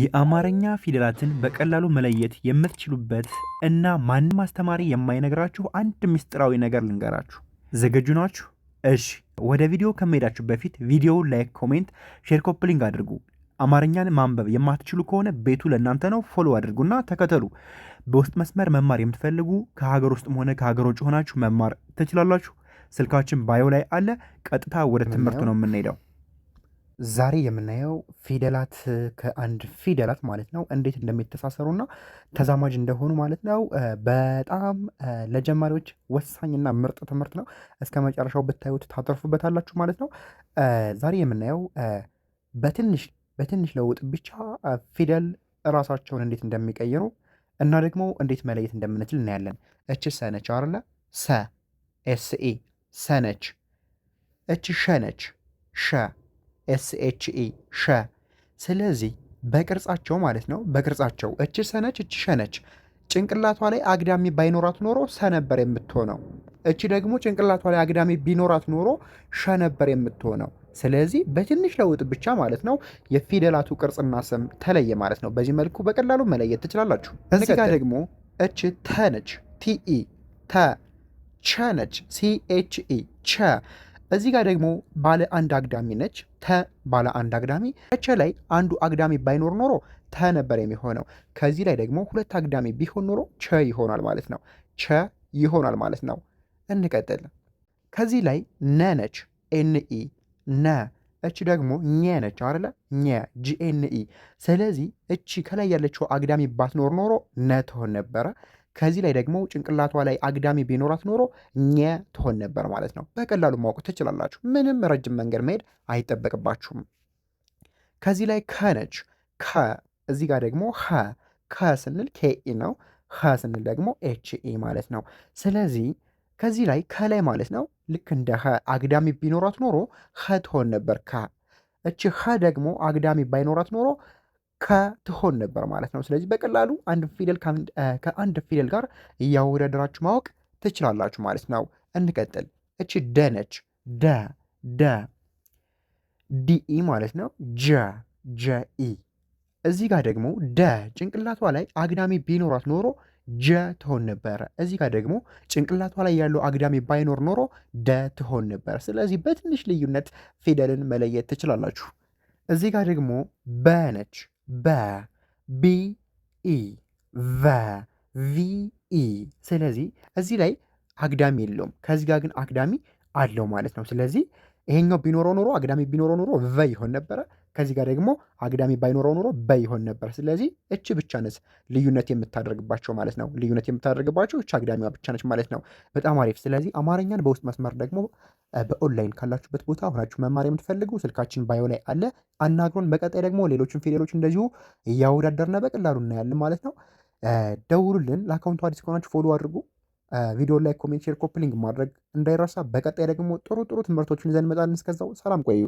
የአማርኛ ፊደላትን በቀላሉ መለየት የምትችሉበት እና ማንም አስተማሪ የማይነግራችሁ አንድ ምስጢራዊ ነገር ልንገራችሁ። ዝግጁ ናችሁ? እሺ፣ ወደ ቪዲዮ ከመሄዳችሁ በፊት ቪዲዮውን ላይክ፣ ኮሜንት፣ ሼር፣ ኮፕሊንግ አድርጉ። አማርኛን ማንበብ የማትችሉ ከሆነ ቤቱ ለእናንተ ነው። ፎሎ አድርጉና ተከተሉ። በውስጥ መስመር መማር የምትፈልጉ ከሀገር ውስጥም ሆነ ከሀገር ውጭ ሆናችሁ መማር ትችላላችሁ። ስልካችን ባዮ ላይ አለ። ቀጥታ ወደ ትምህርቱ ነው የምንሄደው። ዛሬ የምናየው ፊደላት ከአንድ ፊደላት ማለት ነው እንዴት እንደሚተሳሰሩና ተዛማጅ እንደሆኑ ማለት ነው። በጣም ለጀማሪዎች ወሳኝና ምርጥ ትምህርት ነው። እስከ መጨረሻው ብታዩት ታተርፉበታላችሁ ማለት ነው። ዛሬ የምናየው በትንሽ ለውጥ ብቻ ፊደል እራሳቸውን እንዴት እንደሚቀይሩ እና ደግሞ እንዴት መለየት እንደምንችል እናያለን። እች ሰነች አለ ሰ ኤስኤ ሰነች። እች ሸነች ሸ ኤስኤችኢ ሸ። ስለዚህ በቅርጻቸው ማለት ነው በቅርጻቸው እች ሰነች እች ሸነች ጭንቅላቷ ላይ አግዳሚ ባይኖራት ኖሮ ሰ ነበር የምትሆነው። እቺ ደግሞ ጭንቅላቷ ላይ አግዳሚ ቢኖራት ኖሮ ሸ ነበር የምትሆነው። ስለዚህ በትንሽ ለውጥ ብቻ ማለት ነው የፊደላቱ ቅርጽና ስም ተለየ ማለት ነው። በዚህ መልኩ በቀላሉ መለየት ትችላላችሁ። እዚህ ጋር ደግሞ እች ተነች ቲኢ ተ፣ ቸነች ሲኤችኢ ቸ። እዚህ ጋር ደግሞ ባለ አንድ አግዳሚ ነች ተ ባለ አንድ አግዳሚ። ቸ ላይ አንዱ አግዳሚ ባይኖር ኖሮ ተ ነበር የሚሆነው። ከዚህ ላይ ደግሞ ሁለት አግዳሚ ቢሆን ኖሮ ቸ ይሆናል ማለት ነው። ቸ ይሆናል ማለት ነው። እንቀጥል። ከዚህ ላይ ነ ነች ኤንኢ ነ። እቺ ደግሞ ኘ ነች አይደለ ኘ ጂኤንኢ። ስለዚህ እቺ ከላይ ያለችው አግዳሚ ባትኖር ኖሮ ነ ትሆን ነበረ። ከዚህ ላይ ደግሞ ጭንቅላቷ ላይ አግዳሚ ቢኖራት ኖሮ ኘ ትሆን ነበር ማለት ነው። በቀላሉ ማወቅ ትችላላችሁ። ምንም ረጅም መንገድ መሄድ አይጠበቅባችሁም። ከዚህ ላይ ከነች ከ። እዚህ ጋር ደግሞ ኸ። ከ ስንል ኬኢ ነው። ኸ ስንል ደግሞ ኤችኢ ማለት ነው። ስለዚህ ከዚህ ላይ ከላይ ማለት ነው ልክ እንደ ኸ አግዳሚ ቢኖራት ኖሮ ኸ ትሆን ነበር ከ። እቺ ኸ ደግሞ አግዳሚ ባይኖራት ኖሮ ከትሆን ነበር ማለት ነው። ስለዚህ በቀላሉ አንድ ፊደል ከአንድ ፊደል ጋር እያወዳደራችሁ ማወቅ ትችላላችሁ ማለት ነው። እንቀጥል። እቺ ደ ነች ደ ደ። ዲኢ ማለት ነው ጀ ጀኢ። እዚህ ጋር ደግሞ ደ ጭንቅላቷ ላይ አግዳሚ ቢኖራት ኖሮ ጀ ትሆን ነበረ። እዚህ ጋር ደግሞ ጭንቅላቷ ላይ ያለው አግዳሚ ባይኖር ኖሮ ደ ትሆን ነበረ። ስለዚህ በትንሽ ልዩነት ፊደልን መለየት ትችላላችሁ። እዚህ ጋር ደግሞ በ ነች በ ቢኢ ቨ ቪኢ። ስለዚህ እዚህ ላይ አግዳሚ የለውም። ከዚህ ጋር ግን አግዳሚ አለው ማለት ነው። ስለዚህ ይሄኛው ቢኖረው ኖሮ አግዳሚ ቢኖረው ኖሮ ቨ ይሆን ነበረ። ከዚህ ጋር ደግሞ አግዳሚ ባይኖረው ኖሮ በ ይሆን ነበር። ስለዚህ እች ብቻ ነች ልዩነት የምታደርግባቸው ማለት ነው። ልዩነት የምታደርግባቸው እች አግዳሚዋ ብቻ ነች ማለት ነው። በጣም አሪፍ። ስለዚህ አማርኛን በውስጥ መስመር ደግሞ በኦንላይን ካላችሁበት ቦታ ሆናችሁ መማር የምትፈልጉ ስልካችን ባዮ ላይ አለ፣ አናግሮን። በቀጣይ ደግሞ ሌሎችን ፊደሎች እንደዚሁ እያወዳደርነ በቀላሉ እናያለን ማለት ነው። ደውሉልን። ለአካውንቱ አዲስ ከሆናችሁ ፎሎ አድርጉ። ቪዲዮ ላይ ኮሜንት፣ ሼር፣ ኮፕሊንግ ማድረግ እንዳይረሳ። በቀጣይ ደግሞ ጥሩ ጥሩ ትምህርቶችን ይዘን እንመጣለን። እስከዛው ሰላም ቆዩ።